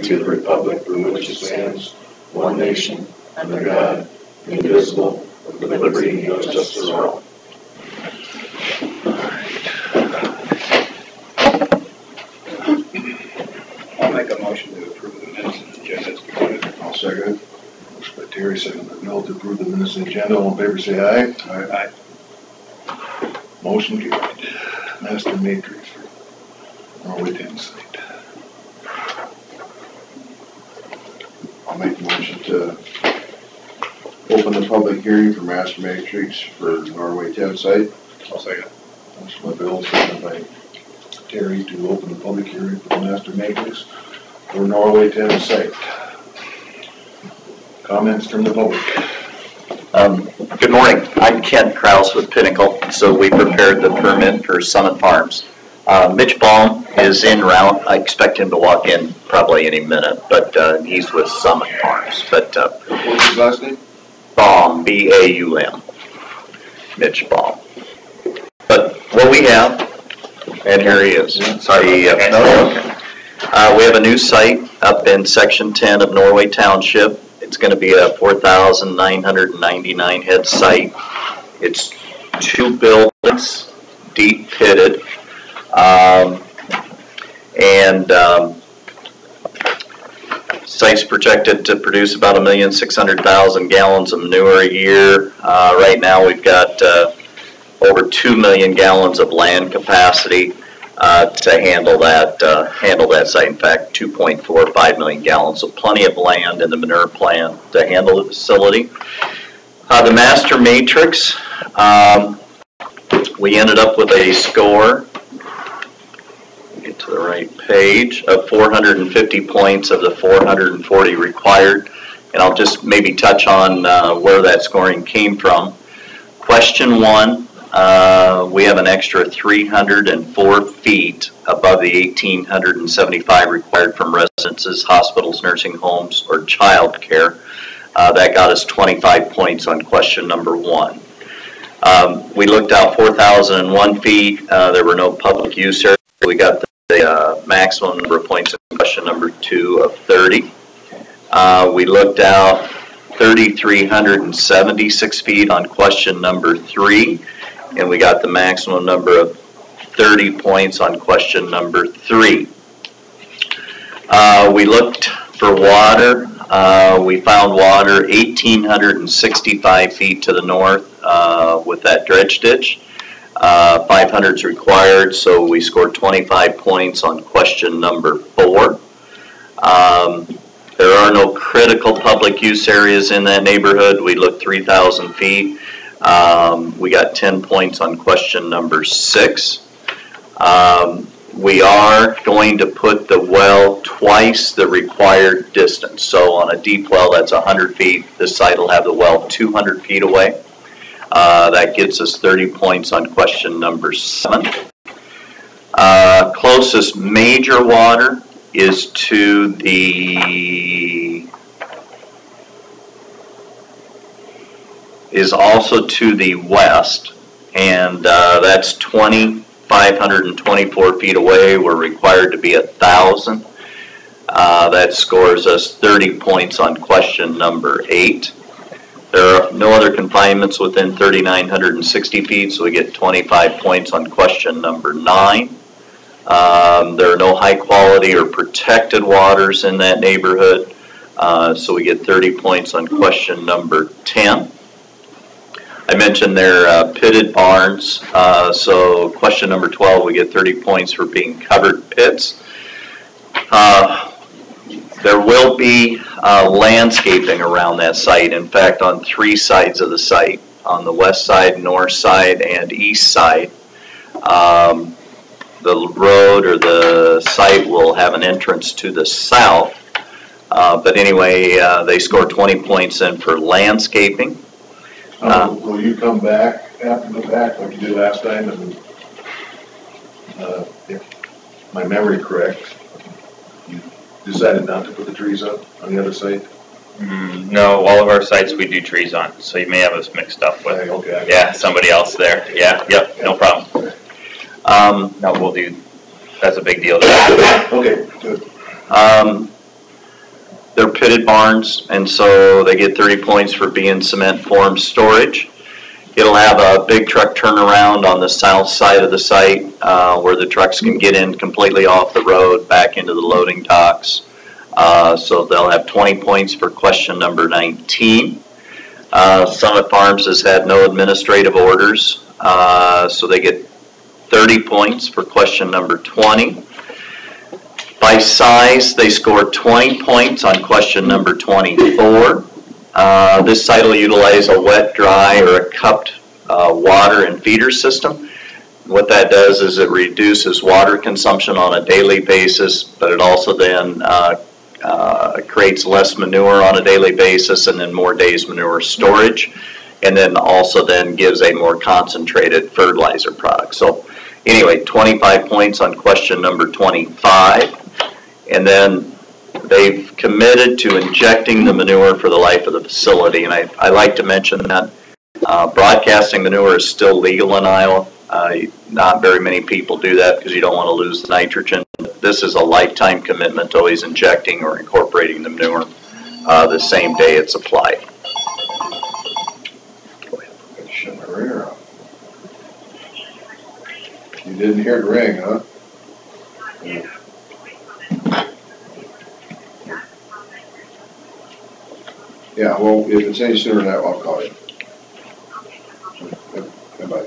to the republic for which it stands, one nation, under God, indivisible, with liberty and justice for all. I'll make a motion to approve the minutes and agenda as presented. I'll second it. Motion by Terry, second by Mel to approve the minutes and agenda. All in favor say aye. Aye. Motion carried. Master matrix for Norway 10 site. I'll make the motion to open the public hearing for master matrix for Norway 10 site. I'll second. Motion by Bill, second by Terry to open the public hearing for the master matrix for Norway 10 site. Comments from the public. Good morning. I'm Kent Krause with Pinnacle. So we prepared the permit for Summit Farms. Mitch Baum is en route. I expect him to walk in probably any minute, but he's with Summit Farms. But What's his last name? Baum, B-A-U-M. Mitch Baum. But what we have, and here he is. Yeah. Sorry. Okay. We have a new site up in Section 10 of Norway Township. It's going to be a 4,999 head site. It's 2 buildings, deep pitted, site's projected to produce about 1,600,000 gallons of manure a year. Right now we've got over 2 million gallons of land capacity to handle that site. In fact, 2.45 million gallons, so plenty of land in the manure plant to handle the facility. The master matrix, we ended up with a score, get to the right page, of 450 points of the 440 required, and I'll just maybe touch on where that scoring came from. Question 1. We have an extra 304 feet above the 1,875 required from residences, hospitals, nursing homes, or child care. That got us 25 points on question number 1. We looked out 4,001 feet. There were no public use areas. We got the maximum number of points in question number 2 of 30. We looked out 3,376 feet on question number 3. And we got the maximum number of 30 points on question number 3. We looked for water. We found water 1,865 feet to the north with that dredge ditch. 500 is required, so we scored 25 points on question number 4. There are no critical public use areas in that neighborhood. We looked 3,000 feet. We got 10 points on question number 6. We are going to put the well twice the required distance. So on a deep well, that's 100 feet. This site will have the well 200 feet away. That gets us 30 points on question number 7. Closest major water is to also to the west, and that's 2,524 feet away. We're required to be 1,000. That scores us 30 points on question number 8. There are no other confinements within 3,960 feet, so we get 25 points on question number 9. There are no high quality or protected waters in that neighborhood, so we get 30 points on question number 10. I mentioned they're pitted barns, so question number 12, we get 30 points for being covered pits. There will be landscaping around that site. In fact, on 3 sides of the site, on the west side, north side, and east side, the road or the site will have an entrance to the south. But anyway, they score 20 points in for landscaping. Will you come back after the fact like you did last time? And if my memory correct, you decided not to put the trees up on the other site? No, all of our sites we do trees on, so you may have us mixed up with somebody else there. Yep, no problem. No, we'll do. That's a big deal. Okay, good. They're pitted barns, and so they get 30 points for being cement form storage. It'll have a big truck turnaround on the south side of the site where the trucks can get in completely off the road back into the loading docks. So they'll have 20 points for question number 19. Summit Farms has had no administrative orders, so they get 30 points for question number 20. By size, they scored 20 points on question number 24. This site will utilize a wet, dry, or a cupped water and feeder system. What that does is it reduces water consumption on a daily basis, but it also then creates less manure on a daily basis and then more days manure storage, and then also then gives a more concentrated fertilizer product. So anyway, 25 points on question number 25. And then they've committed to injecting the manure for the life of the facility. And I like to mention that broadcasting manure is still legal in Iowa. Not very many people do that because you don't want to lose the nitrogen. This is a lifetime commitment to always injecting or incorporating the manure the same day it's applied. Shut my ringer off. You didn't hear it ring, huh? Yeah. Yeah, well, if it's any sooner than that, I'll call you. Bye.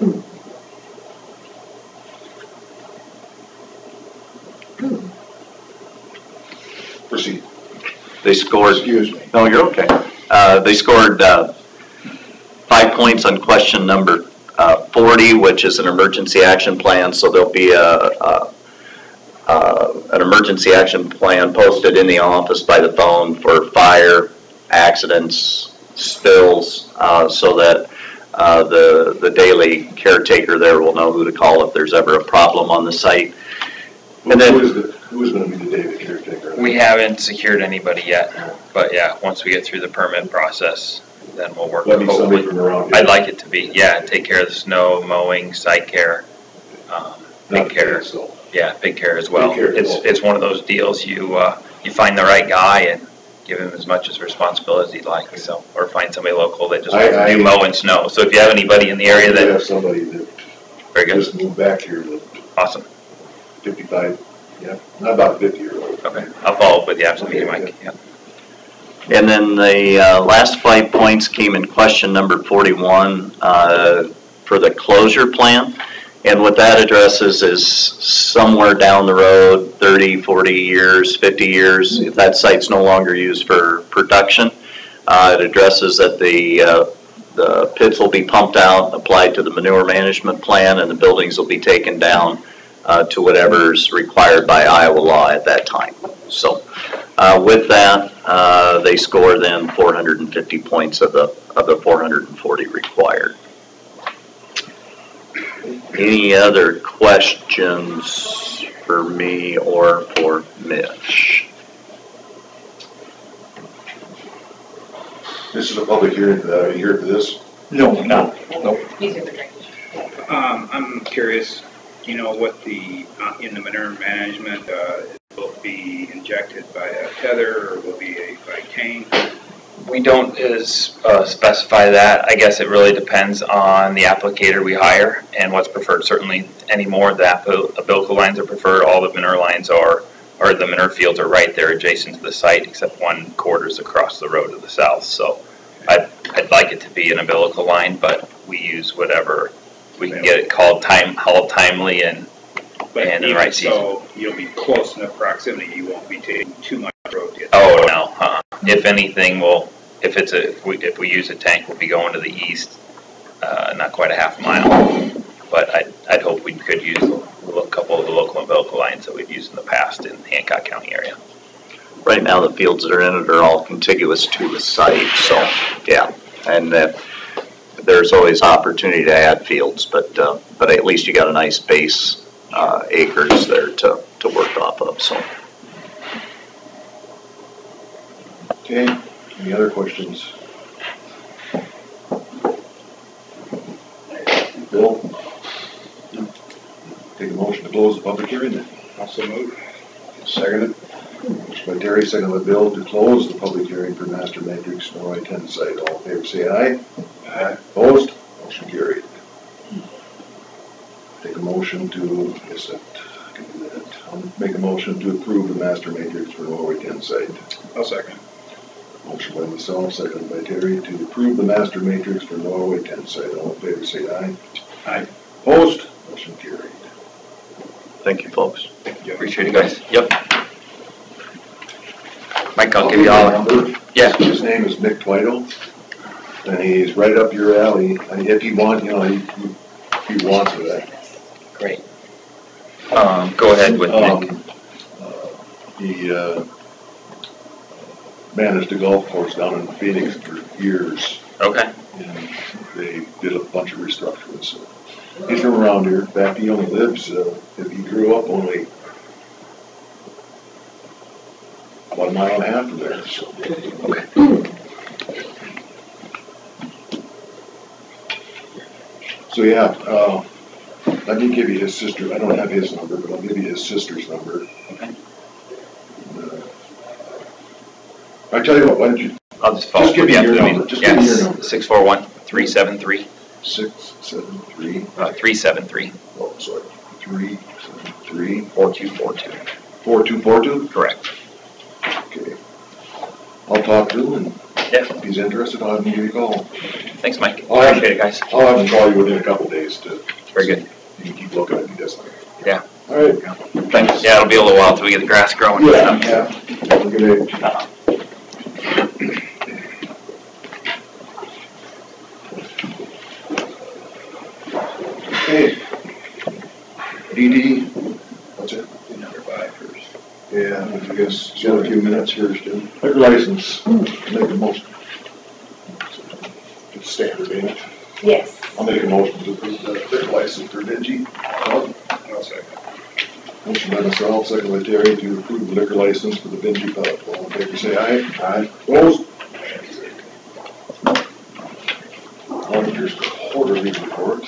Proceed. They scored. Excuse me. No, you're okay. They scored 5 points on question number 40, which is an emergency action plan. So there'll be an emergency action plan posted in the office by the phone for fire, accidents, spills, so that the daily caretaker there will know who to call if there's ever a problem on the site. And then who's going to be the daily caretaker? We haven't secured anybody yet, but yeah, once we get through the permit process, then we'll work. That'd be somebody from around here. I'd like it to be, yeah, take care of the snow, mowing, site care, big care. Yeah, big care as well. It's one of those deals you find the right guy and give him as much as responsibility as he'd like. So, or find somebody local that just wants to do mow and snow. So if you have anybody in the area that have somebody that very good. Just moved back here. Awesome. 55. Yeah, not about 50-year-old. Okay, I'll follow up with you after the meeting, Mike. Yeah. And then the last 5 points came in question number 41 for the closure plan. And what that addresses is somewhere down the road, 30, 40 years, 50 years, if that site's no longer used for production, it addresses that the pits will be pumped out, applied to the manure management plan, and the buildings will be taken down to whatever's required by Iowa law at that time. So with that, they score then 450 points of the 440 required. Any other questions for me or for Mitch? This is a public hearing for that. Are you here for this? No. I'm curious, what in the manure management, will it be injected by a tether or will it be by tank? We don't specify that. I guess it really depends on the applicator we hire and what's preferred. Certainly anymore, the umbilical lines are preferred. All the manure lines or the manure fields are right there adjacent to the site, except 1/4 across the road to the south. So I'd like it to be an umbilical line, but we use whatever we can get it hauled timely and in the right season. So you'll be close enough proximity. You won't be taking too much road to get. Oh no. If anything, if we use a tank, we'll be going to the east, not quite a half mile. But I'd hope we could use a couple of the local umbilical lines that we've used in the past in the Hancock County area. Right now, the fields that are in it are all contiguous to the site, so yeah, and there's always opportunity to add fields, but at least you got a nice base acres there to work off of. So. Okay, any other questions? Bill? Take a motion to close the public hearing then. Also move. Second it. Motion by Terry, second by Bill, to close the public hearing for Master Matrix Norway 10 site. All in favor, say aye. Aye. Opposed? Motion carried. Take a motion to, I can do that. I'll make a motion to approve the Master Matrix for Norway 10 site. I'll second. Motion by myself, second by Terry, to approve the Master Matrix for Norway 10 site. All in favor, say aye. Aye. Opposed? Motion carried. Thank you, folks. Appreciate it, guys. Yep. Mike, I'll I'll give you all. number. Yeah. His name is Nick Twidle, and he's right up your alley. And if you want, he wants it. Great. Go ahead with Nick. He managed a golf course down in Phoenix for years, Okay. and they did a bunch of restructuring. So he's from around here. In fact, he only lives, if he grew up only about a mile and a half from there. So. Okay. So yeah, let me give you his sister. I don't have his number, but I'll give you his sister's number. Okay. I tell you what, why don't you I'll just follow. Just give me up your with number. Just give me your number. 641-373. 673. 373. Oh, sorry. 373. 4242. 4242. Correct. Okay. I'll talk to him, and Yeah. if he's interested, I'll have him give you a call. Thanks, Mike. All right. Appreciate it, guys. I'll have him call you within a couple days to. Very good. You can keep looking if he doesn't. Yeah. All right. Thanks. Yeah, it'll be a little while till we get the grass growing. Yeah. Have a good day. Okay. DD, what's it? Number 5 first. Yeah, I guess, got a few minutes first, Jim. Liquor license, make a motion. It's standard, ain't it? Yes. I'll make a motion to approve the liquor license for Vinci. I'll second. Motion by myself, second by Terry, to approve the liquor license for the Vinci Pub. All in favor, say aye. Aye. Opposed? Auditor's quarterly report.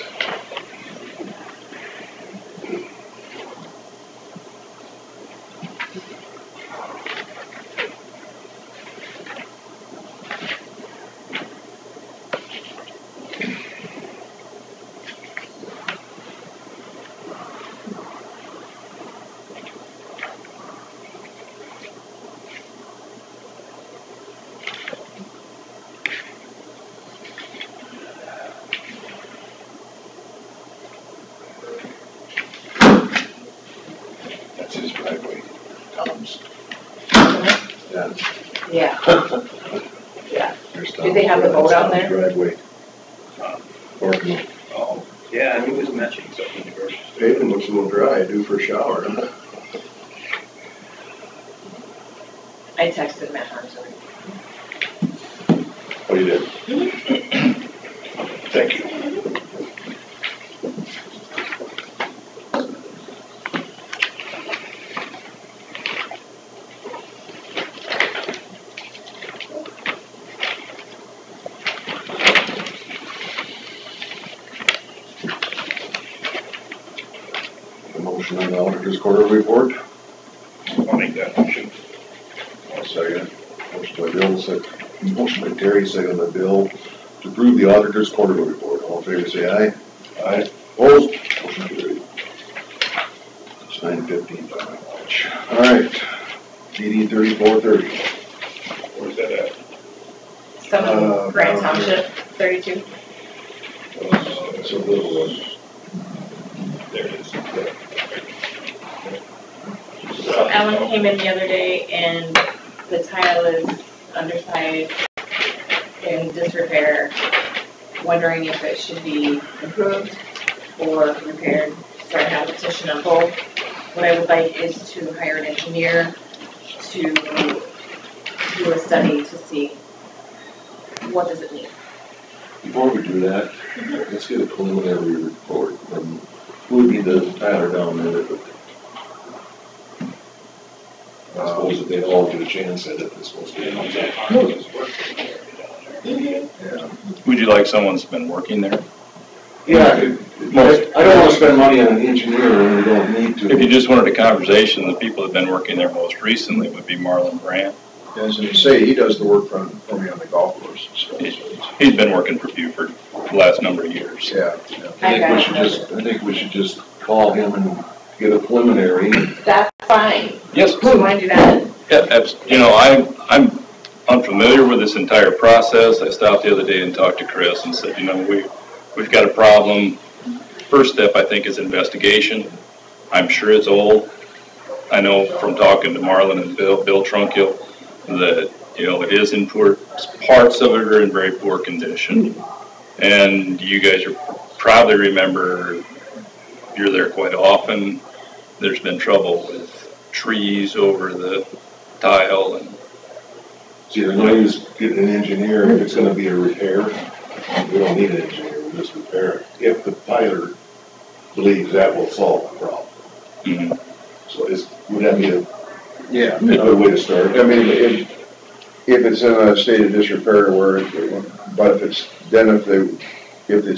That's his driveway, Tom's. Yeah. Yeah. Yeah. There's Do they have the boat out there? Driveway. Parking. Oh, yeah, he was mentioning something in the grocery store. Pavement looks a little dry, due for a shower. I texted Matt Hunter. Oh, you did? Thank you. A motion on the auditor's quarter report. I'll make that motion. I'll second. Motion by Bill, motion by Terry, second by Bill, to approve the auditor's quarterly report. All in favor, say aye. Aye. Opposed? Motion carried. It's 9:15 by my watch. All right. DD 3430. Where's that at? Some Grand Township, 32. It's a little one. There it is. So Ellen came in the other day and the tile is undersized in disrepair, wondering if it should be improved or repaired. So I have a petition on both. What I would like is to hire an engineer to do a study to see what does it need. Before we do that, let's get a preliminary report. Who would be the Tyler down there? I suppose if they all get a chance at it, it's supposed to be. Yeah. Would you like someone that's been working there? Yeah, I don't wanna spend money on an engineer when we don't need to. If you just wanted a conversation, the people that have been working there most recently would be Marlon Brandt. As you say, he does the work for me on the golf course and stuff. He's been working for Buford the last number of years. Yeah, I think we should just call him and get a preliminary. That's fine. Yes. Do you wanna do that? Yeah, you know, I'm unfamiliar with this entire process. I stopped the other day and talked to Chris and said, you know, we've got a problem. First step, I think, is investigation. I'm sure it's old. I know from talking to Marlon and Bill Trunkill that, you know, it is in poor, parts of it are in very poor condition. And you guys probably remember, you're there quite often. There's been trouble with trees over the tile and. So you're no use getting an engineer if it's gonna be a repair. We don't need an engineer, we'll just repair it. If the piler believes that will solve the problem. Mm-hmm. So would that be a Yeah. good way to start? I mean, if it's in a state of disrepair but if it's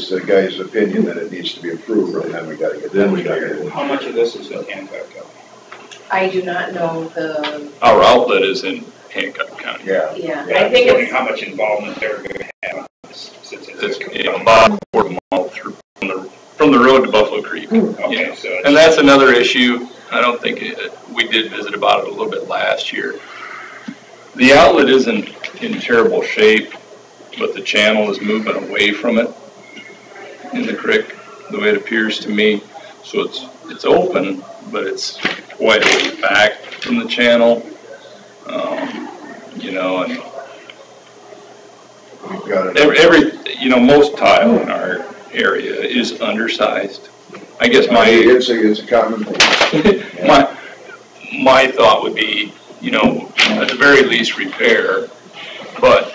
the guy's opinion that it needs to be improved, then we gotta get it. How much of this is in Hancock County? I do not know the, Our outlet is in Hancock County. Yeah. yeah, Yeah, I think wondering it's, how much involvement they're gonna have on this, since It's it's a about a quarter mile through from the road to Buffalo Creek. okay, so And that's another issue. I don't think we did visit about it a little bit last year. The outlet isn't in terrible shape, but the channel is moving away from it in the creek, the way it appears to me. So it's open, but it's quite a way back from the channel. You know, and We've got it. you know, most tile in our area is undersized. I guess It's a common thing. my thought would be, you know, at the very least repair, but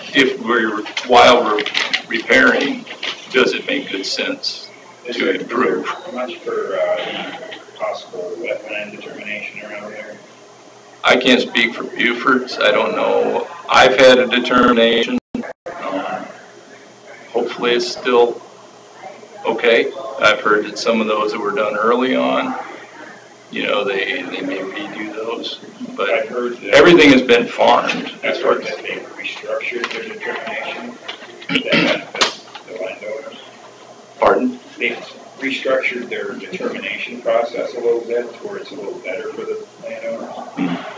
while we're repairing, does it make good sense to improve? much for possible wetland determination around there. I can't speak for Buford's, I don't know. I've had a determination. Hopefully it's still okay. I've heard that some of those that were done early on, you know, they may redo those, but I've heard that everything has been farmed as I've far heard as. that they restructured their determination that benefits the landowners. Pardon? They've restructured their determination process a little bit to where it's a little better for the landowners.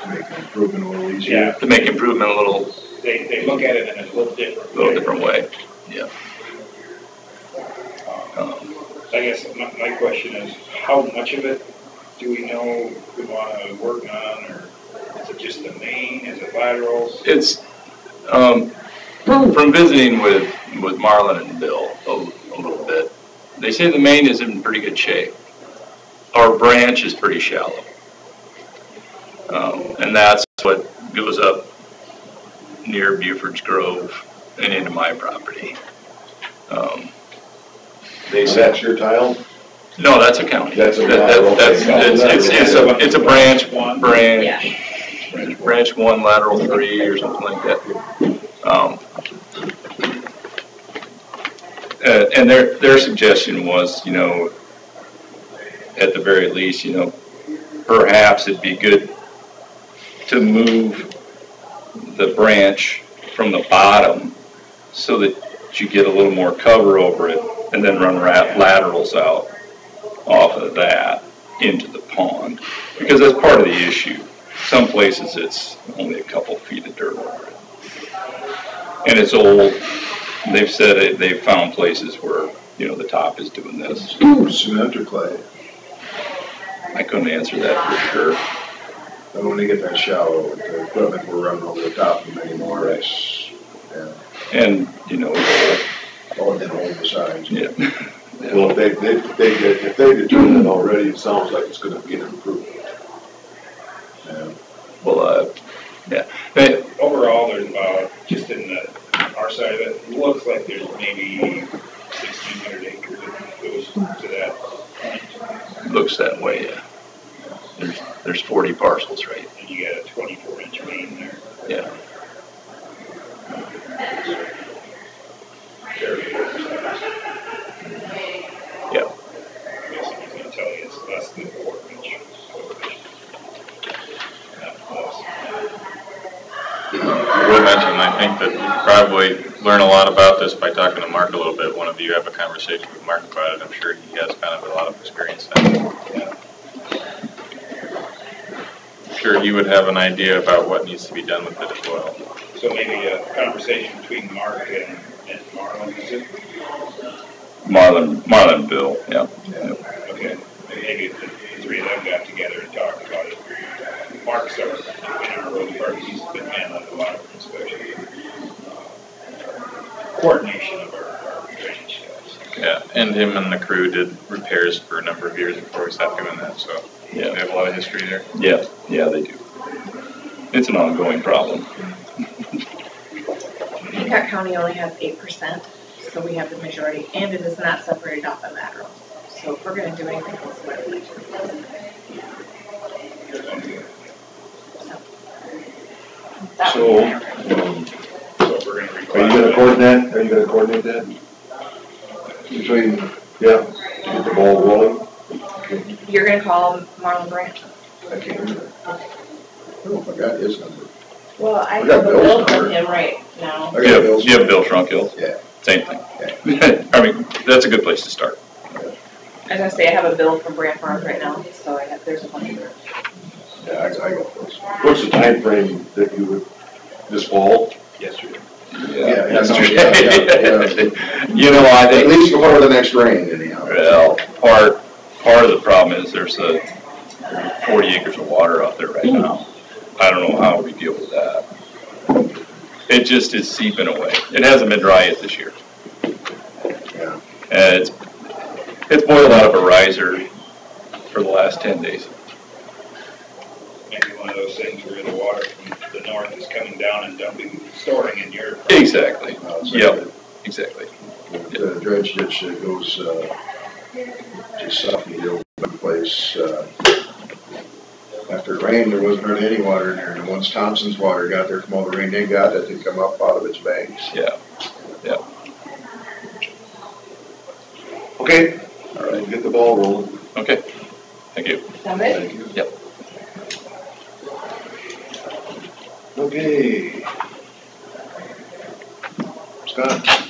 Make an improvement a little easier. Yeah, To make improvement a little they look at it in a little different way. way, yeah. I guess my question is, how much of it do we know we want to work on, or is it just the main, is it laterals? It's, from visiting with Marlon and Bill a little bit, they say the main is in pretty good shape. Our branch is pretty shallow. And that's what goes up near Buford's Grove and into my property. They Is said, that your tile? no, that's a county. That's a it's a branch yeah. branch 1, lateral 3, or something like that. And their suggestion was, you know, at the very least, you know, perhaps it'd be good to move the branch from the bottom so that you get a little more cover over it, and then run laterals out off of that into the pond, because that's part of the issue. Some places it's only a couple feet of dirt over it, and it's old. They've said they've found places where, you know, the top is doing this. Cement or clay? I couldn't answer that for sure. And when they get that shallow, the equipment we're running over the top of them anymore, it's, yeah. And, you know, Oh, and then hold the sides. yeah. Well, if they determined it already, it sounds like it's gonna be an improvement. Yeah. Well, yeah. Overall, there's about, just in our side of it, it looks like there's maybe 1,600 acres that goes to that point. Looks that way, yeah. There's 40 parcels, right? And you got a 24-inch main there. Yeah. Yeah. I will mention, I think that you could probably learn a lot about this by talking to Mark a little bit. One of you have a conversation with Mark about it. I'm sure he has kind of a lot of experience in it. I'm sure he would have an idea about what needs to be done with it as well. So maybe a conversation between Mark and Marlon, is it? Marlon, Bill, yeah. Okay, maybe if the three of them got together and talked about it. Mark's in our road department, he's been handling a lot of inspection. Coordination of our drainage guys. Yeah, and him and the crew did repairs for a number of years before we stopped doing that, so Yeah. they have a lot of history there. Yeah, they do. It's an ongoing problem. Peacock County only has 8%, so we have the majority, and it is not separated off by lateral. So if we're gonna do anything else, we're gonna So, So we're gonna are require. you gonna coordinate, that? Between, yeah, to get the ball rolling? You're gonna call Marlon Brandt? I can't remember. I don't know if I got his number. Well, I We got have a Bill's bill number. from him right now. I got You have, Bill's. you have Bill Schrunkhill, Yeah, same thing. I mean, that's a good place to start. I was gonna say, I have a bill from Brandt Farms right now, so there's a bunch of them. yeah, I got those. What's the time frame that you would, this fall? Yesterday. Yeah. You know, I At think, least before the next rain anyhow. well, part of the problem is there's 40 acres of water out there right now. I don't know how we deal with that. It just is seeping away. It hasn't been dry yet this year. Yeah. And it's boiled out of a riser for the last 10 days. Maybe one of those things where the water from the north is coming down and dumping, storing in your. Exactly. It's Yep. like Exactly. the dredge ditch that goes, just south of the old place, after it rained, there wasn't really any water in there, and once Thompson's water got there from all the rain they got, it had come up out of its banks. Yeah. Okay, all right, get the ball rolling. Okay. Thank you. Sound good? Thank you. Yep. Okay. Scott?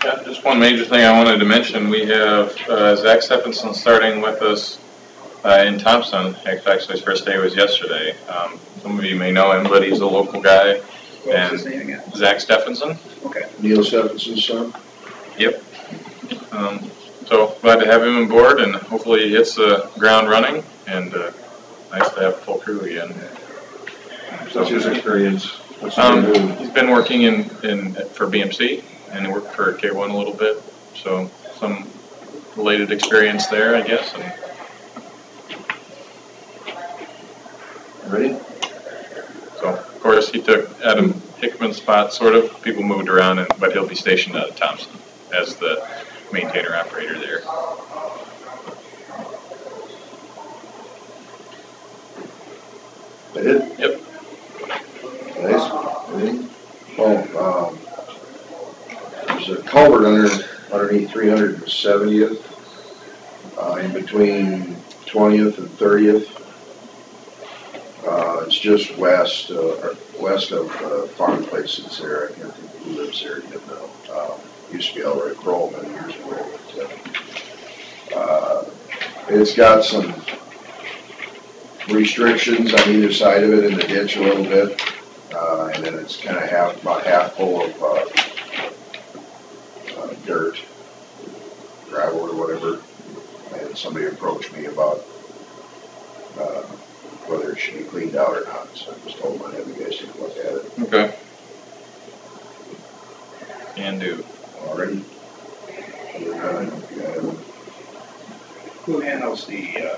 Yeah, just one major thing I wanted to mention, we have Zach Stephenson starting with us in Thompson. Actually, his first day was yesterday. Some of you may know him, but he's a local guy. What's his name again? Zach Stephenson. Okay. Neil Stephenson's son? Yep. So glad to have him on board, and hopefully he hits the ground running, and nice to have a full crew again. What's his experience? What's he been doing? He's been working in for BMC, and he worked for K1 a little bit, so some related experience there, I guess. And Ready? so, of course, he took Adam Hickman's spot, sort of. People moved around, but he'll be stationed out of Thompson as the maintainer operator there. That it? Yep. Nice. Anything? Oh, there's a culvert underneath 370th, in between 20th and 30th. It's just west of farm places there. I can't think who lives there, you know. Used to be Elroy Kroll many years ago, but, it's got some restrictions on either side of it in the ditch a little bit, and then it's kind of about half full of dirt, gravel or whatever. And somebody approached me about whether it should be cleaned out or not, so I just told them I'd have you guys take a look at it. Okay. Can do. Alrighty. Who handles the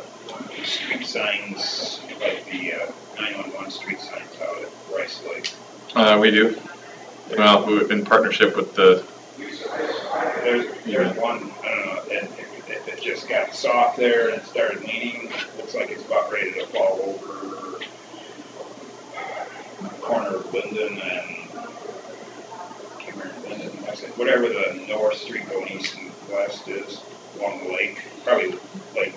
street signs, like the 911 street signs out at Rice Lake? We do. Well, we're in partnership with the. There's one, I don't know, if it just got soft there and it started leaning, looks like it's about ready to fall over corner of Linden and, can't remember Linden, I said, whatever the north street going east and west is along the lake, probably Lake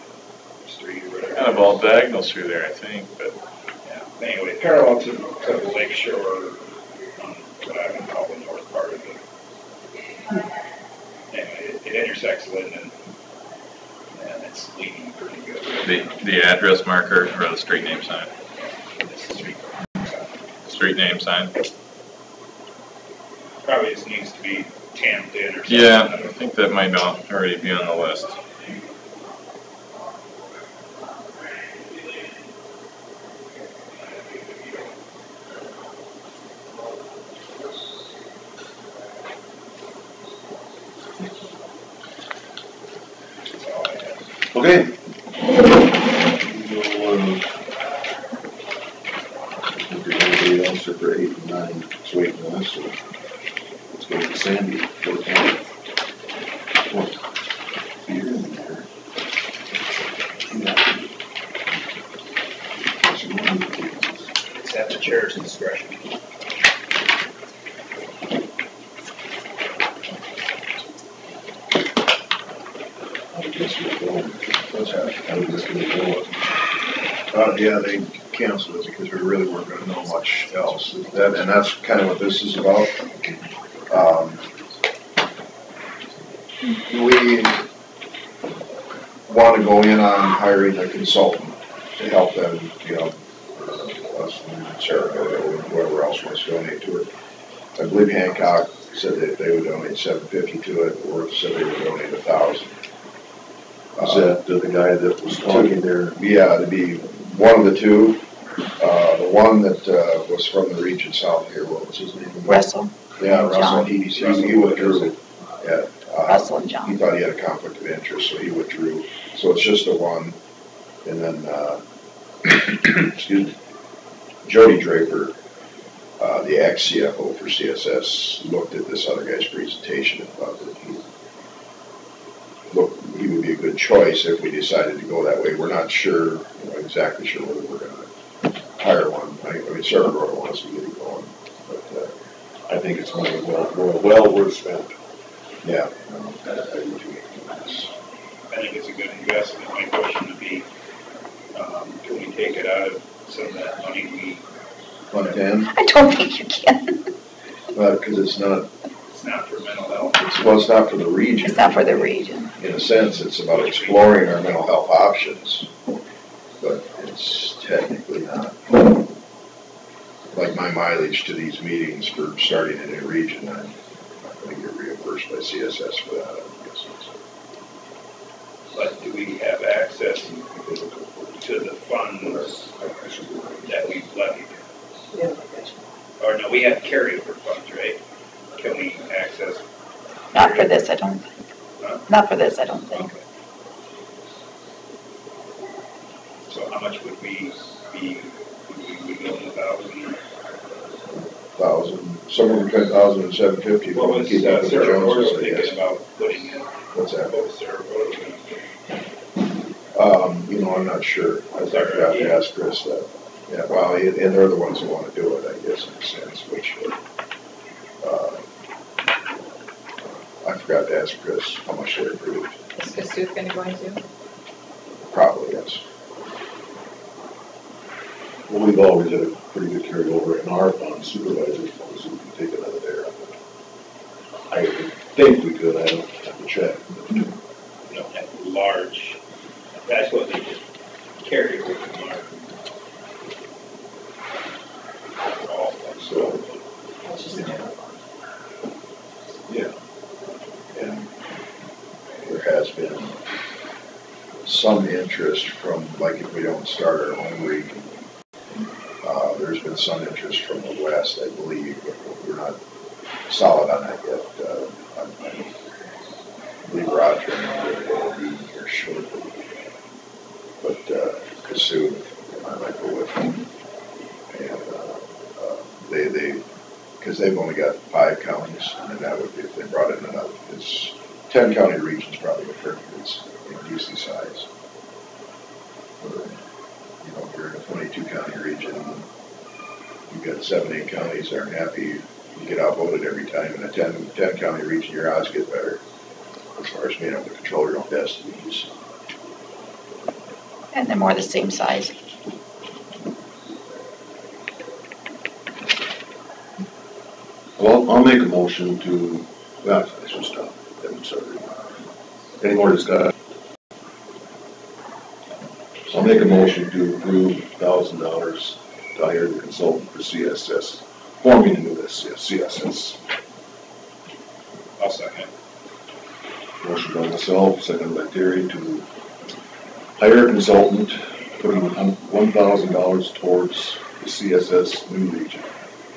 Street or whatever. Kind of all diagonals through there, I think, but Yeah. Anyway, parallel to the lake shore on what I would call the north part of it. Anyway, it intersects Linden, and it's leading pretty good. The address marker or the street name sign? It's the street. Street name sign? Probably just needs to be tamped in or something. Yeah, I think that might already be on the list. That's all I have. Okay. If there's anybody else for 8 and 9, it's waiting on us, so let's go to Sandy. For the county. Here and there. It's at the chair's discretion. I guess we're going. What's that? I was just gonna go. Yeah, they canceled it because we really weren't gonna know much else. And that's kind of what this is about. We want to go in on hiring a consultant to help them, us and Sarah, or whoever else wants to donate to it. I believe Hancock said that they would donate $750 to it, Worth said they would donate $1,000. Is that the guy that was talking there? Yeah, to be one of the two. The one that was from the region south here, what was his name? Russell. Yeah, and Russell, John. he withdrew. Yeah, Russell and John. he thought he had a conflict of interest, so he withdrew. So it's just the one. And then, excuse me, Jody Draper, the ex-CFO for CSS, looked at this other guy's presentation and thought that he would be a good choice if we decided to go that way. We're not sure, exactly sure whether we're going to hire one. I mean, Sarah Rhoda wants to get it going, but I think it's money well worth spent. yeah, I do too. I think it's a good investment. My question would be, can we take it out of some of that money we, Fund 10, I don't think you can. because it's not for mental health? it's not for the region. It's not for the region. In a sense, it's about exploring our mental health options, but it's technically not. Like my mileage to these meetings for starting in a new region, I'm not going to get reimbursed by CSS for that, I'm guessing. But do we have access to the funds that we've levied? Or no, we have carryover funds, right? Can we access? Not for this, I don't think. Huh? Not for this, I don't think. Okay. So how much would we be, would we go in 1,000? 1,000, somewhere between 1,000 and 750. What was Keep that with the Sarah Joneses, Rhoda I guess. thinking about putting in? What's that? What was Sarah Rhoda gonna I'm not sure. I forgot to ask Chris that. Yeah, well, and they're the ones who want to do it, I guess, in a sense, which, I forgot to ask Chris how much they approved. Is Cassuth gonna go into? Probably, yes. Well, we've always had a pretty good carryover in our fund, supervisors funds, so we can take it out of there. I think we could, I don't have to check. we don't have large, that's what they just carry over from our. All funds. So, That's just a general fund. yeah. And there has been some interest from, like if we don't start our own region, there's been some interest from the west, I believe, but we're not solid on that yet. I believe Roger and I will be here shortly. But Cassuth, I might go with them. And they because they've only got 5 counties, and that would be if they brought in another. It's 10 county regions probably a pretty decent size. If you're in a 22 county region, you've got 7, 8 counties that aren't happy, you get outvoted every time. In a 10 county region, your odds get better as far as being able to control your own destinies. And they're more the same size. Well, I'll make a motion to, well, I should stop. Any more discussion? So I'll make a motion to approve $1,000 to hire the consultant for CSS, forming into this, CSS. I'll second. Motion by myself, second by Terry, to hire a consultant, putting $1,000 towards the CSS new region.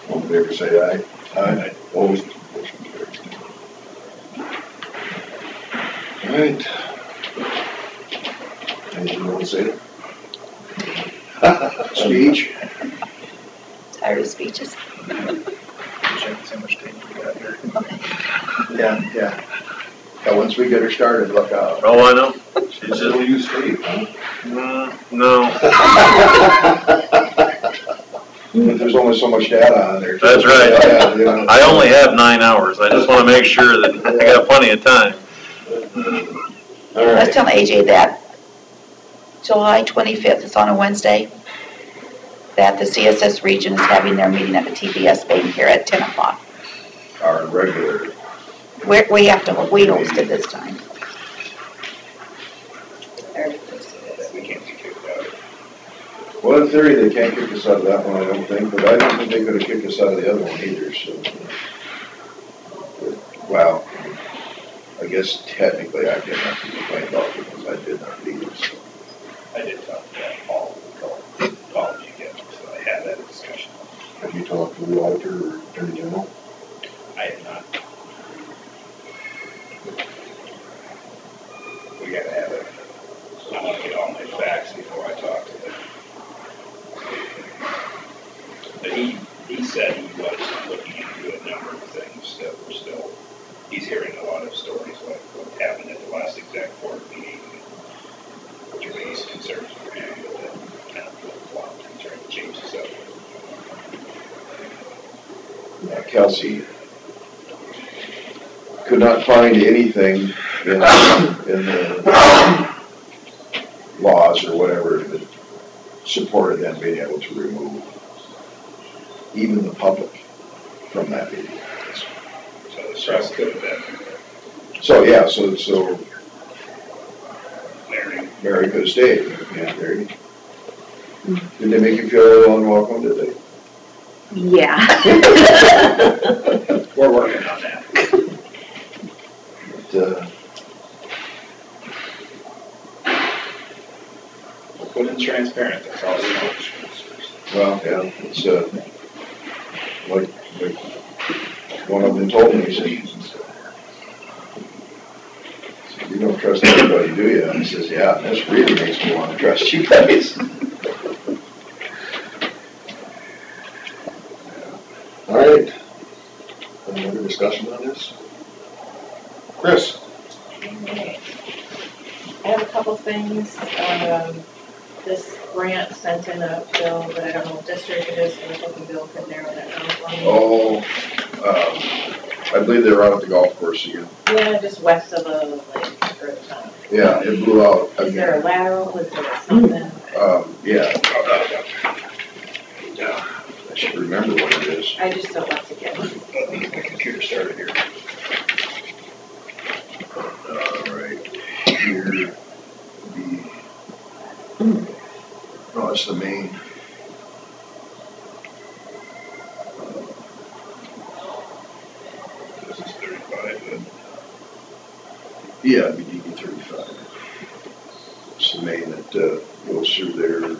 All in favor, say aye. Aye. Opposed? Motion carries. All right. Anything you want to say? Speech? Tired of speeches. How much time we got here? Yeah, yeah. Yeah, once we get her started, look out. Oh, I know. She's just gonna use Steve, huh? No. There's only so much data on there. That's right. Yeah, you know. I only have 9 hours. I just want to make sure that I got plenty of time. All I was right. telling AJ that July 25th is on a Wednesday, that the CSS region is having their meeting at the TPS building here at 10 o'clock. Our regular. We hosted this time. We can't be kicked out. Well, in theory, they can't kick us out of that one, I don't think, but I don't think they could have kicked us out of the other one either, so. Well, I guess technically I did not complain about it because I did not leave, so. I did talk to Paul, called me again, so I had that discussion. Have you talked to the auditor or attorney general? I have not. We gotta have it. I wanna get all my facts before I talk to them. But he said he was looking into a number of things that were still, he's hearing a lot of stories like what happened at the last exec board meeting, which raised concerns for him, but then kind of flip-flopped and tried to change the subject. Yeah, Kelsey could not find anything in the laws or whatever that supported them being able to remove even the public from that meeting. So the stress could have been So, yeah, so Mary. could have stayed. Yeah, Mary. Did they make you feel unwelcome, did they? Yeah. We're working on that. But, Open and transparent, that's all we want. well, yeah, it's, like one of them told me, he said, "You don't trust anybody, do you?" And I says, "Yeah, this really makes me want to trust you guys." All right. Any other discussion on this? Chris? I have a couple things. This grant sent in a bill, but I don't know what district it is, so I was hoping Bill could narrow that down for me. Oh, I believe they were out at the golf course again. Yeah, just west of the lake or the town. Yeah, it blew out Is there a again. lateral, is there something? Yeah. Yeah, I should remember what it is. I just don't want to get. Let me get my computer started here. All right, here, oh, it's the main. This is 35, but Yeah, it'd be DB 35. It's the main that goes through there.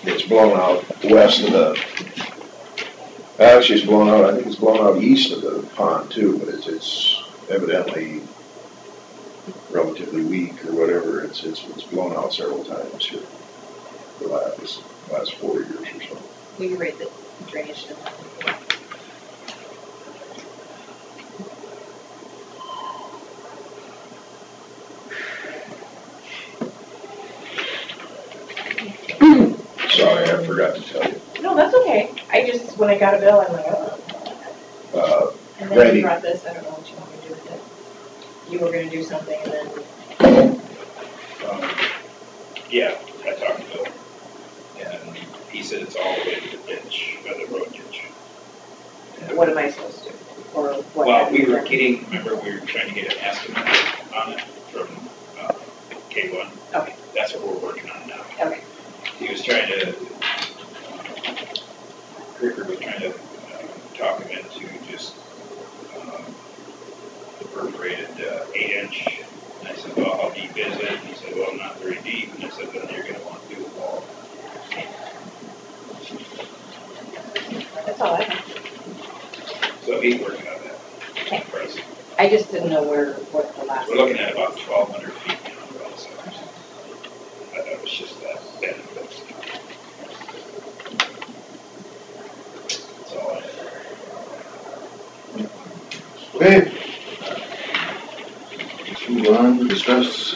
It's blown out west of the, actually it's blown out, I think it's blown out east of the pond too, but it's evidently relatively weak or whatever. It's blown out several times here the last 4 years or so. Will you rate the drainage? Sorry, I forgot to tell you. No, that's okay. I just, when I got a bill, I'm like, oh. And then Randy. you brought this, I don't know what you want me to do with it. You were gonna do something and then, yeah, I talked to Bill, and he said it's all the way to the ditch, the road ditch. What am I supposed to do? Or what? Well, we were getting, remember, we were trying to get an estimate on it from K1. Okay. That's what we're working on now. Okay. He was trying to, Ricker was trying to talk him into just the perforated 8-inch. And I said, well, how deep is it? And he said, well, not very deep. And I said, then you're going to want to do a wall. That's all I have. So he's working on that. Okay. For us. I just didn't know what the last. We're looking at about 1,200 feet now for all sides. I thought it was just that benefit. That's all I have. Okay. Let's move on to discuss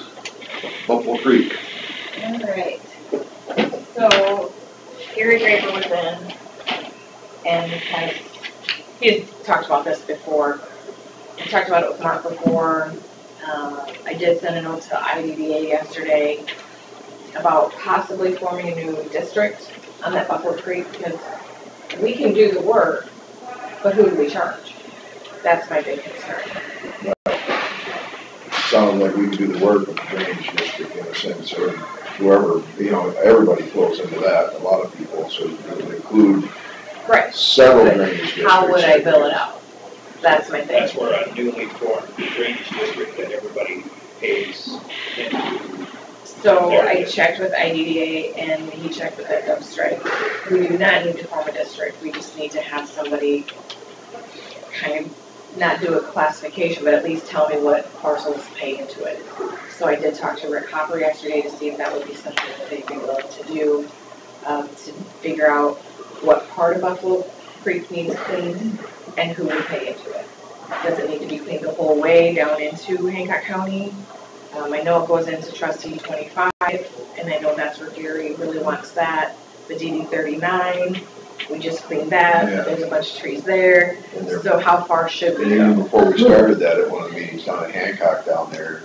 Buffalo Creek. All right. So Gary Draper was in and he's talked about this before. I talked about it with Mark before. I did send a note to IDDA yesterday about possibly forming a new district on that Buffalo Creek because we can do the work, but who do we charge? That's my big concern. Sounds like we can do the work of the drainage district in a sense, or whoever, everybody flows into that, a lot of people, so you would include Right. several drainage districts. How would I bill it out? That's my thing. That's where a newly formed drainage district that everybody pays into. So I checked with IDDA and he checked with that dump strike. We do not need to form a district. We just need to have somebody kind of not do a classification, but at least tell me what parcels pay into it. So I did talk to Rick Hopper yesterday to see if that would be something that they'd be willing to do, to figure out what part of Buffalo Creek needs cleaned and who would pay into it. Does it need to be cleaned the whole way down into Hancock County? I know it goes into trustee 25, and I know that's where Gary really wants that. The DD 39, we just cleaned that, Yeah. but there's a bunch of trees there. So how far should we And even go? before we started that, at one of the meetings down in Hancock down there,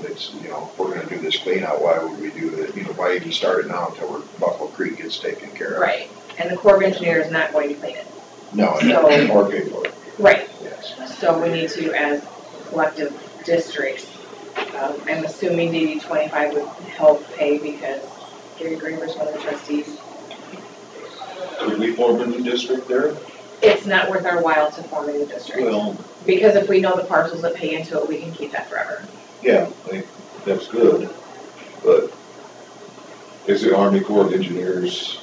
it's, if we're gonna do this clean out, why would we do it? Why even start it now until Buffalo Creek gets taken care of? Right, and the Corps of Engineers is not going to clean it. No, So- or pay for it, Right, yes. so we need to, as collective districts, I'm assuming DD 25 would help pay because Gary Graber's one of the trustees. Could we form a new district there? It's not worth our while to form a new district. Well, Because if we know the parcels that pay into it, we can keep that forever. yeah, I think that's good, but is the Army Corps of Engineers,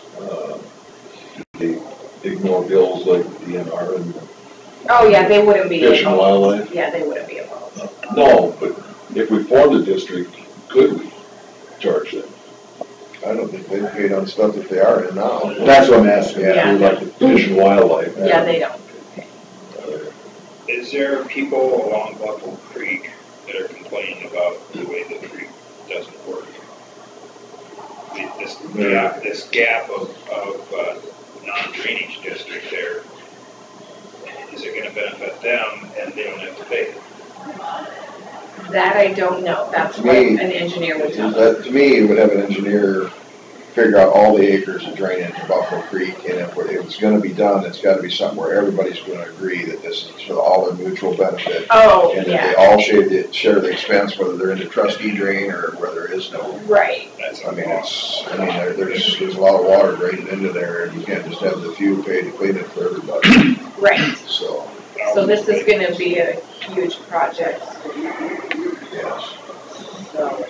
they ignore bills like DNR and Oh, yeah, they wouldn't be Fish and involved. Wildlife? Yeah, they wouldn't be involved. No, but if we formed a district, could we charge them? I don't think they've paid on stuff that they are in now. That's what I'm asking, Yeah. like the Fish and Wildlife. Yeah, they don't. Is there people along Buffalo Creek that are complaining about the way the creek doesn't work? This gap of non-drainage district there, is it gonna benefit them and they don't have to pay? That I don't know. That's what Me, an engineer would tell us. That, to me, it would have an engineer figure out all the acres of drainage in Buffalo Creek, and if it's gonna be done, it's gotta be something where everybody's gonna agree that this is for all their mutual benefit. Oh, And that yeah, they all share the expense, whether they're in the trustee drain or where there is no. right. That's I mean, there's a lot of water draining into there, and you can't just have the few pay to clean it for everybody, Right. so, So this is gonna be a huge project, yes. so.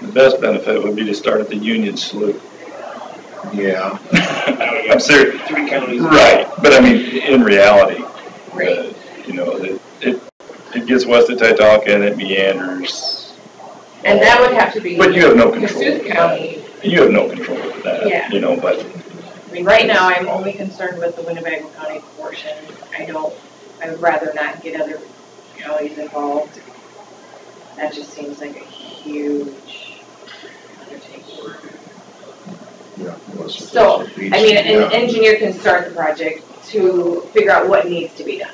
The best benefit would be to start at the Union Slough. Yeah, I'm serious. 3 counties. Right, but I mean, in reality, Right. it gets west of Titalca and it meanders. And that would have to be. But you have no control Cassuth over County. You have no control over that, Yeah. but I mean, right now, I'm only concerned with the Winnebago County portion. I would rather not get other counties involved. That just seems like a huge undertaking. yeah. So, I mean, an engineer can start the project to figure out what needs to be done.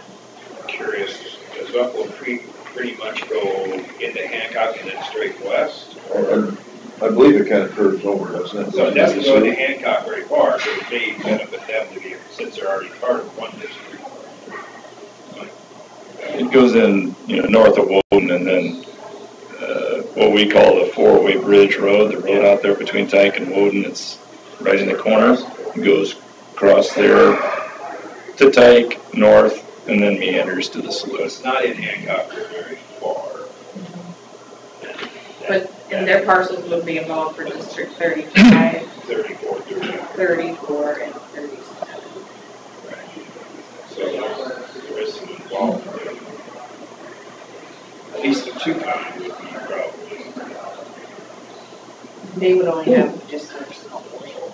Curious, does Buffalo Creek pretty much go into Hancock and then straight west? I believe it kind of curves over, doesn't it? So it doesn't go to Hancock very far, so it may benefit them to be, since they're already part of one district. It goes in, north of Woden, and then what we call the four-way bridge road, the road out there between Tyke and Woden. It's right in the corner. It goes across there to Tyke, north, and then meanders to the So sluice. it's not in Hancock very far. But, and their parcels would be involved for District 35, 34, 30. 34, and 37. So there is some involvement. At least the 2 times would be probably. They would only have just their small portion.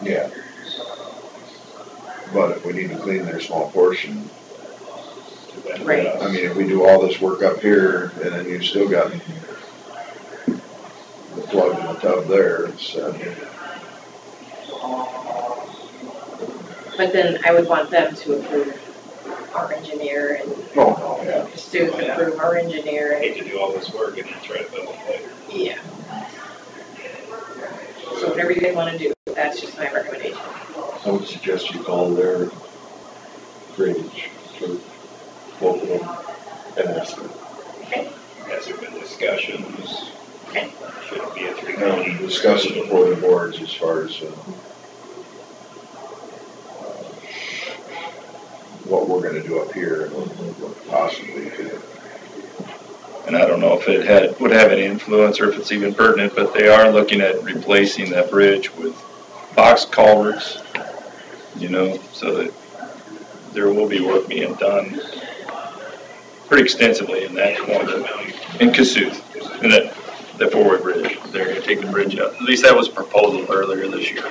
Yeah. But if we need to clean their small portion, Right. I mean, if we do all this work up here, and then you've still got the plug in the tub there, it's, But then I would want them to approve our engineer and oh, yeah. Stu to approve our engineer I and, hate to do all this work and then try to bill them later. yeah. So whatever you guys wanna do, that's just my recommendation. I would suggest you call their drainage to both of them and ask them. Has there been discussions? Okay. Should it be a 3 And discuss it before the boards as far as, what we're gonna do up here and what possibly could. And I don't know if it would have any influence or if it's even pertinent, but they are looking at replacing that bridge with box culverts, so that there will be work being done pretty extensively in that corner, in Cassuth, in that four-way bridge. They're gonna take the bridge out. At least that was a proposal earlier this year.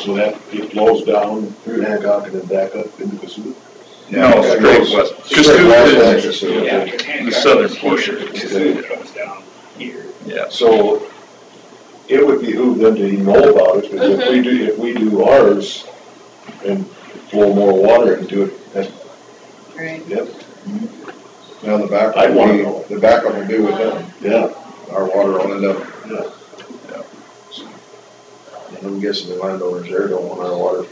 So that it flows down through Hancock and then back up into Cassuth? No, straight west. Cassuth is Yeah, the southern portion. It comes down here. Yeah. So it would behoove them to even know about it, because if we do ours and flow more water into it, that, Right. yep, Now, the backup I'd wanna will know. be, the backup will be with them. yeah. Our water will end up, Yeah. and I'm guessing the landowners there don't want our water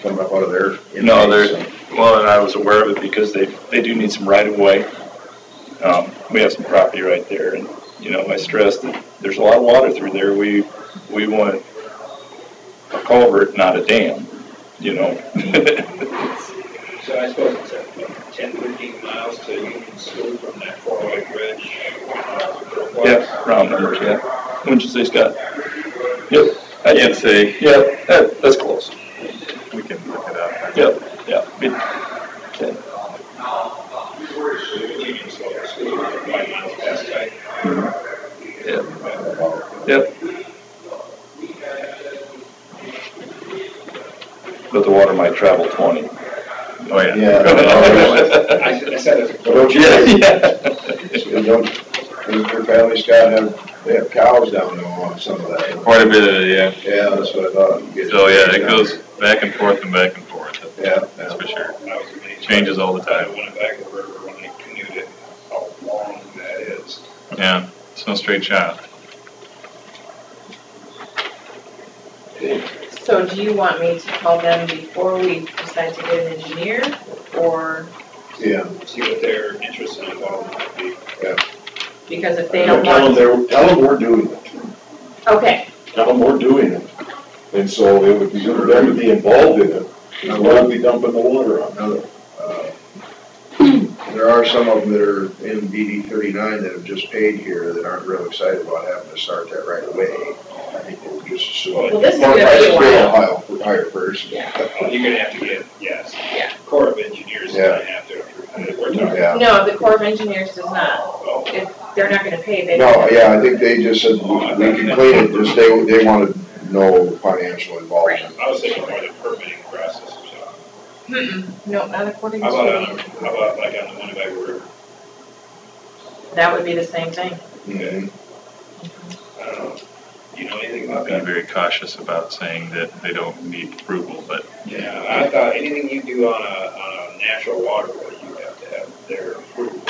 coming up out of their. No, intakes, they're, well, and I was aware of it because they do need some right of way. We have some property right there, and, I stressed that there's a lot of water through there. We want a culvert, not a dam, So I suppose it's 10, 15 miles to Union School from that 4-way bridge. Yeah, round numbers, yeah. Wouldn't you say, Scott? Yep, I'd say, yeah, that's close. We can look it up. Yep, yeah. Okay. Union School, 5 miles past Tyke. Yep. Yep. But the water might travel 20. Oh, yeah. Yeah. I said it's a. Don't you, Yeah. don't your family, Scott, they have cows down there on some of that? Quite a bit of it, yeah. Yeah, that's what I thought. You get- So, yeah, it goes back and forth and back and forth. Yeah, That's for sure. I was amazed. Changes all the I time. went back to the river when I canoed it, how long that is. Yeah, it's no straight shot. So do you want me to call them before we decide to get an engineer, or, yeah. See what their interest and involvement might be. because if they don't Tell want, them we're doing it. okay, Tell them we're doing it. And so it would be good for them to be involved in it, because we'll be dumping the water on them. There are some of them that are in BD 39 that have just paid here that aren't real excited about having to start that right away. I think we'll just assume. Well, this is Or gonna be a prices will while. higher first. Yeah. Well, you're gonna have to get, yes. Yeah. Corps of Engineers is gonna have to, we're talking. Yeah. no, the Corps of Engineers does not. Oh, If they're not gonna pay, they. No, yeah, I think they just said we can clean it, just they wanted no financial involvement. I was thinking more the permitting process or something. No, not according How about to, how about like on the Winnebago River? that would be the same thing. Mhm. I don't know. Do you know anything about Be that? very cautious about saying that they don't need approval, but Yeah, I thought anything you do on a natural waterway, you have to have their approval.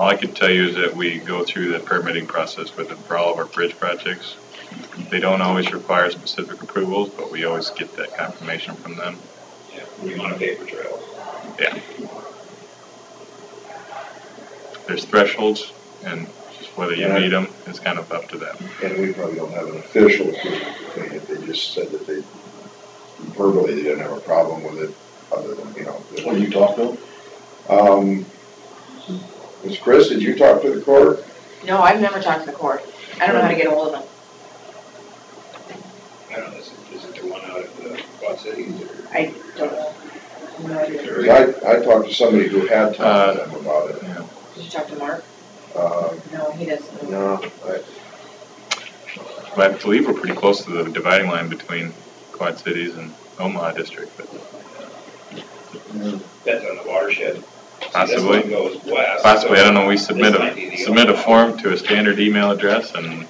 All I can tell you is that we go through the permitting process with them for all of our bridge projects. They don't always require specific approvals, but we always get that confirmation from them. Yeah, we want a paper trail. Yeah. There's thresholds, and just whether you meet them is kind of up to them. And we probably don't have an official approval between it, they just said that they, verbally, they didn't have a problem with it, other than, you know. What you talking Ms. Chris, did you talk to the court? No, I've never talked to the court. I don't know how to get a hold of them. I don't know, is it the one out of the Quad Cities or? I don't know. No idea. 'Cause I talked to somebody who had talked to them about it. Did you talk to Mark? Uh, No, he doesn't. no, I believe we're pretty close to the dividing line between Quad Cities and Omaha District, but Depends on the watershed. possibly. See, this one goes west. Possibly, I don't know, we This submit might be the a Omaha. form to a standard email address, and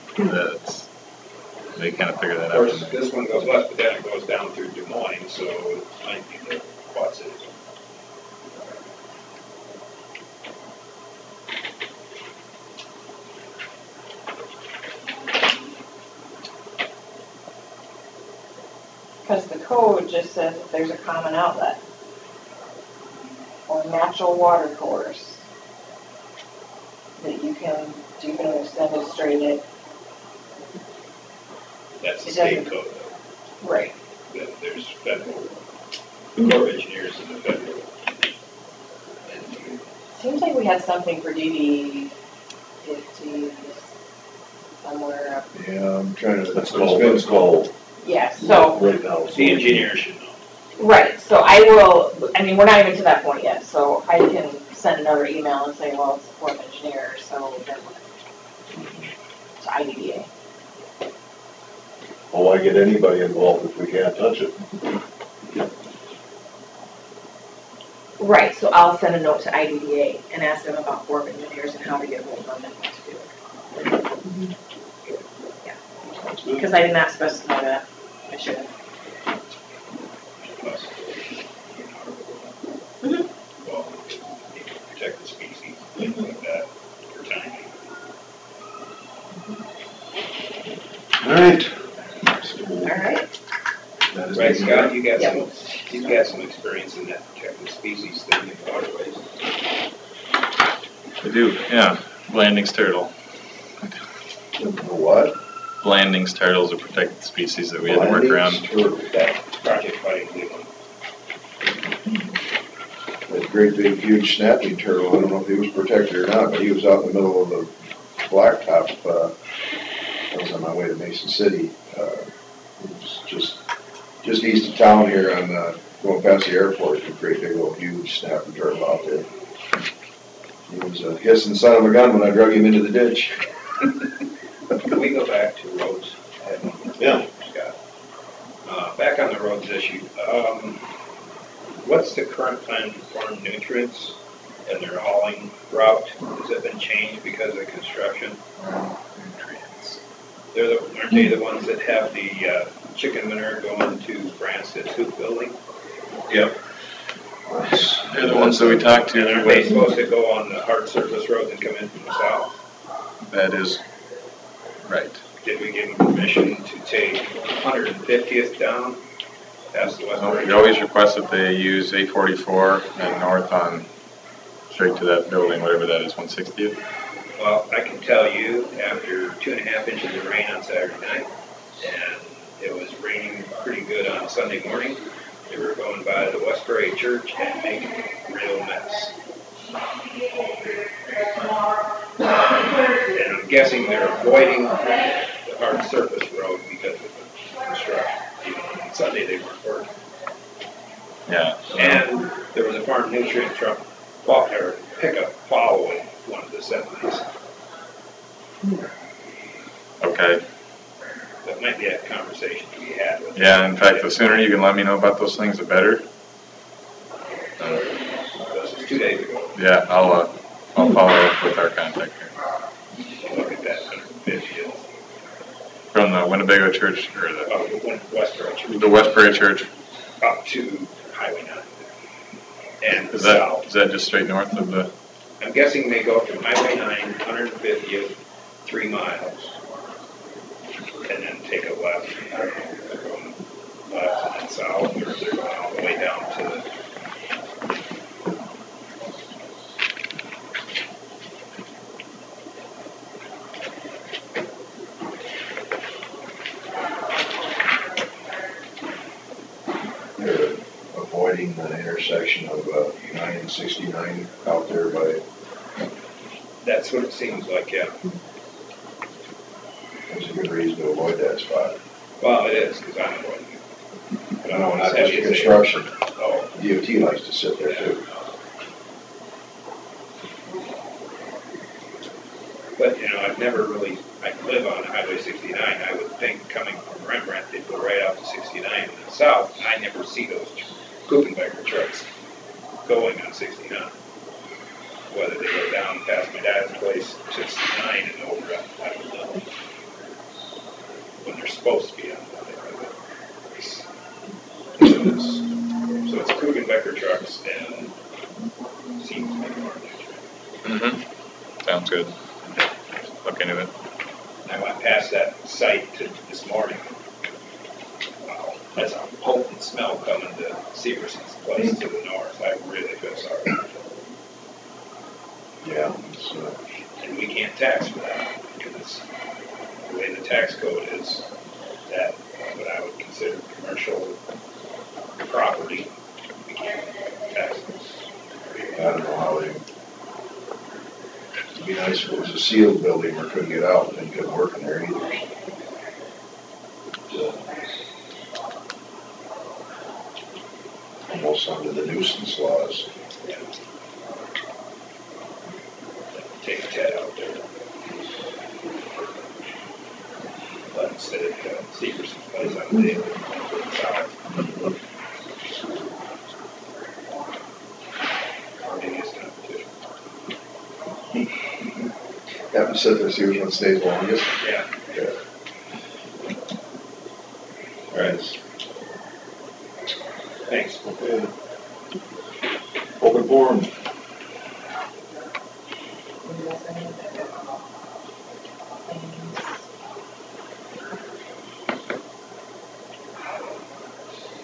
they kind of figure that Of out. course, from there. this one goes west, but then it goes down through Des Moines, so it might be the Quad Cities. Because the code just says if there's a common outlet or natural water course, that you can extend it straight in. That's the It state doesn't- code. Right. Then there's federal, the Corps of Engineers and the federal. Seems like we had something for DD 50 somewhere up. yeah, I'm trying to. That's called. Yeah, so, Right now. The engineer should know. right, so I will, I mean, we're not even to that point yet, so I can send another email and say, well, it's the Corps of Engineers, so then to IDDA. Oh, why get anybody involved if we can't touch it? Right, so I'll send a note to IDDA and ask them about Corps of Engineers and how to get hold of them and what to do. Sounds good. Because I did not specify that, I should have. Plus, Mhm. well, protect the species, things like that, for timing. All right. All right. That is Right, Scott, you got Yep. you've got some experience in that protected species thing in waterways. I do, yeah. Blanding's turtle. What? Blanding's turtle is a protected species that we had to work around. That Project Fighting Cleveland. That great big huge snapping turtle, I don't know if he was protected or not, but he was out in the middle of the blacktop, I was on my way to Mason City. It was just east of town here on, going past the airport, a great big old huge snapping turtle out there. He was a hissing son of a gun when I drug him into the ditch. Can we go back to roads? I had one more. Yeah. Scott. Back on the roads issue, what's the current plan for farm nutrients and their hauling route? Has it been changed because of construction? Aren't they the ones that have the chicken manure going to Branstad's hoop building? Yep. They're the ones that we talked And to. aren't they supposed to go on the hard surface road and come in from the south? That is right. Did we give them permission to take 150th down past the West Bridge? We always request that they use 844 and north on straight to that building, whatever that is, 160th. Well, I can tell you, after 2.5 inches of rain on Saturday night, and it was raining pretty good on Sunday morning, they were going by the Westbury Church and making a real mess. And I'm guessing they're avoiding the hard surface road because of the construction. On Sunday they weren't working. Yeah. And there was a farm nutrient truck, or pickup following one of the semis. Okay. That might be a conversation to be had with them. Yeah, in fact, the sooner you can let me know about those things, the better. This was 2 days ago. Yeah, I'll follow up with our contact here. Look at that 150th. From the Winnebago Church, or Westbury. the Westbury Church. Up to Highway 9. And Is south. that just straight north of the I'm guessing they go from Highway 9, 150th, 3 miles, and then take a left. I don't know if they're going left and then south, or if they're going all the way down to the. They're avoiding the intersection of United 69 out there by, That's what it seems like, yeah. there's a good reason to avoid that spot. Well, it is, because I'm avoiding it. But I don't want Not to just heavy as construction. Oh, DOT likes to sit there too. but, you know, I've never really, I live on Highway 69. I would think coming from Rembrandt, they'd go right out to 69 in the south. I never see those Kuchenbecker trucks going on 69. Whether they go down past my dad's place, 69 and over, I don't know. When they're supposed to be on that. So it's Kuchenbecker trucks and seems like Mm-hmm. Sounds good. Look into it. I went past that site this morning. Wow, that's a potent smell coming to Severson's place to the north. I really feel sorry. Yeah. And we can't tax for that because the way the tax code is, that what I would consider commercial property, we can't tax it. I don't know how they, it'd be nice if it was a sealed building where couldn't get out and couldn't work in there either. So, almost under the nuisance laws. Yeah. Take Ted out there. But instead of Severson's place on the day, south. Maybe it's competition. Have to sit there, see which one stays longest. Yeah. Yeah. All right. Thanks. Okay. Open forum.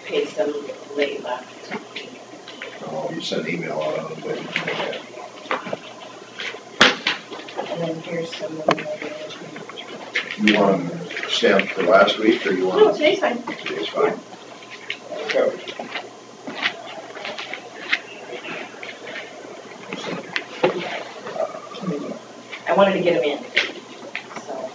Paid some late last. Oh, you sent an email out on it, but And then here's some. you want them stamped for last week or you No, want? today's fine. Today's fine. Go. I wanted to get them in, so.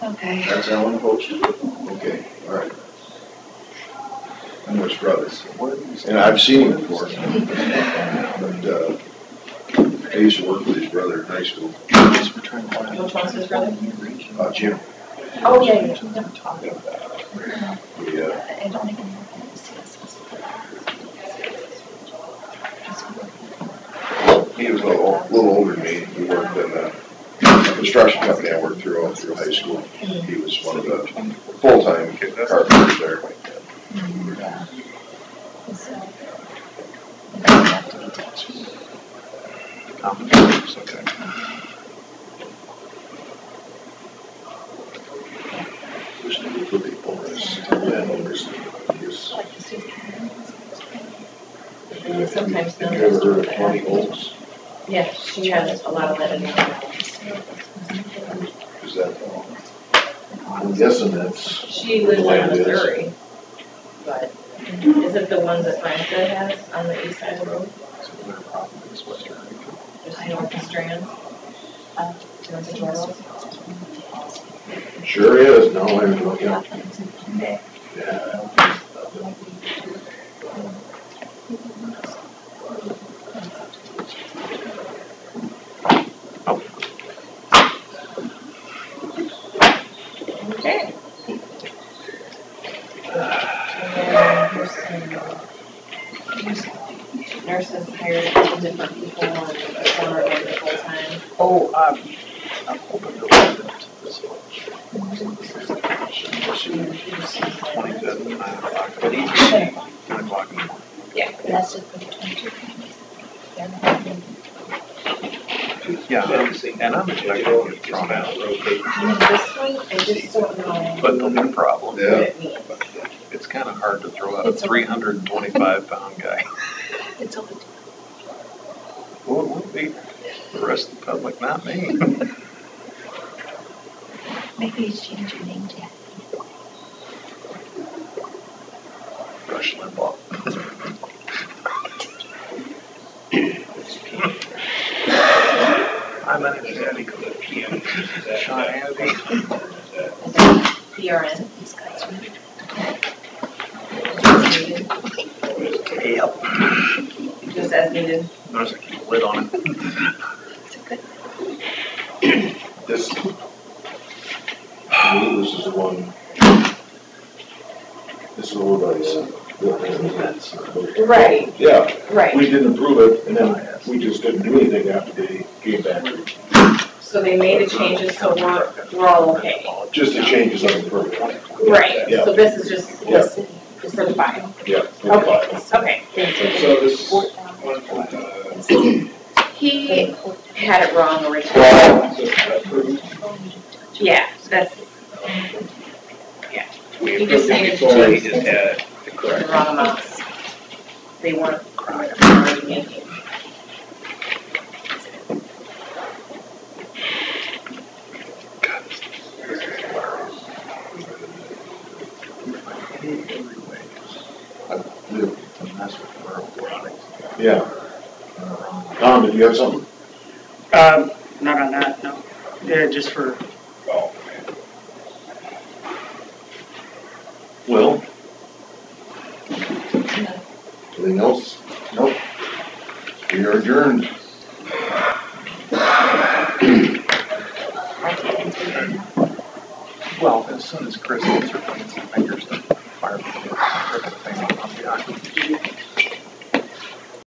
Okay. That's Ellen Post? Okay, all right. And there's brothers. And I've seen him before. But, I used to work with his brother in high school. Which one's his brother? Jim. Oh, yeah, yeah. Yeah. I don't even know if He was a little older than me. He worked in a construction company I worked through all through high school. He was one of the full-time carpenters there. Yeah. Okay. Wish they would put the owners, landowners, use. Sometimes Have you ever heard of 20 Oaks? Yeah, she has a lot of that in there. Is that, I'm guessing that's. She lives where in the land is. Missouri, but is it the one that Francis has on the east side of the road? Just north of Strand? North of Charles? Sure is, no, I haven't looked at it. Yeah. Okay. Nurses hired different people and some are going to full time. Oh, I'm hoping to let it to this one. 25th, 9 o'clock, but each 10 o'clock in the morning. Yeah. That's just for the 22. Yeah, and I'm expecting to get thrown out, And this one, I just don't know but there'll be a problem. what it means. It's kind of hard to throw out a 325-pound guy. It's over. Well, it won't be the rest of the public, not me. Maybe he's changed your name, Jack. Rush Limbaugh. Hi, my name is Andy. Sean Hannity. PRN. These guys are Yep. Just as needed. Notice I keep a lid on it. it's a good. This is the one. This is over by Right, Yeah, right. we didn't approve it, and then we just didn't do anything after they came back. So they made the changes, so we're all okay. Just the changes on the permit. Right, Yeah. so this is just Yeah. for the file. Yeah. Okay, okay. So this one, He had it wrong originally. Yeah, that's, he just needed to Sorry, he change just had the correct. wrong amounts. They weren't already making. To mess with the rural products. Yeah. Tom, did you have something? Not on that, no. Yeah, just for, Oh, Well. Anything else? Nope. We are adjourned. Well, as soon as Chris gets her points and fingers to fire the thing, I'll be on.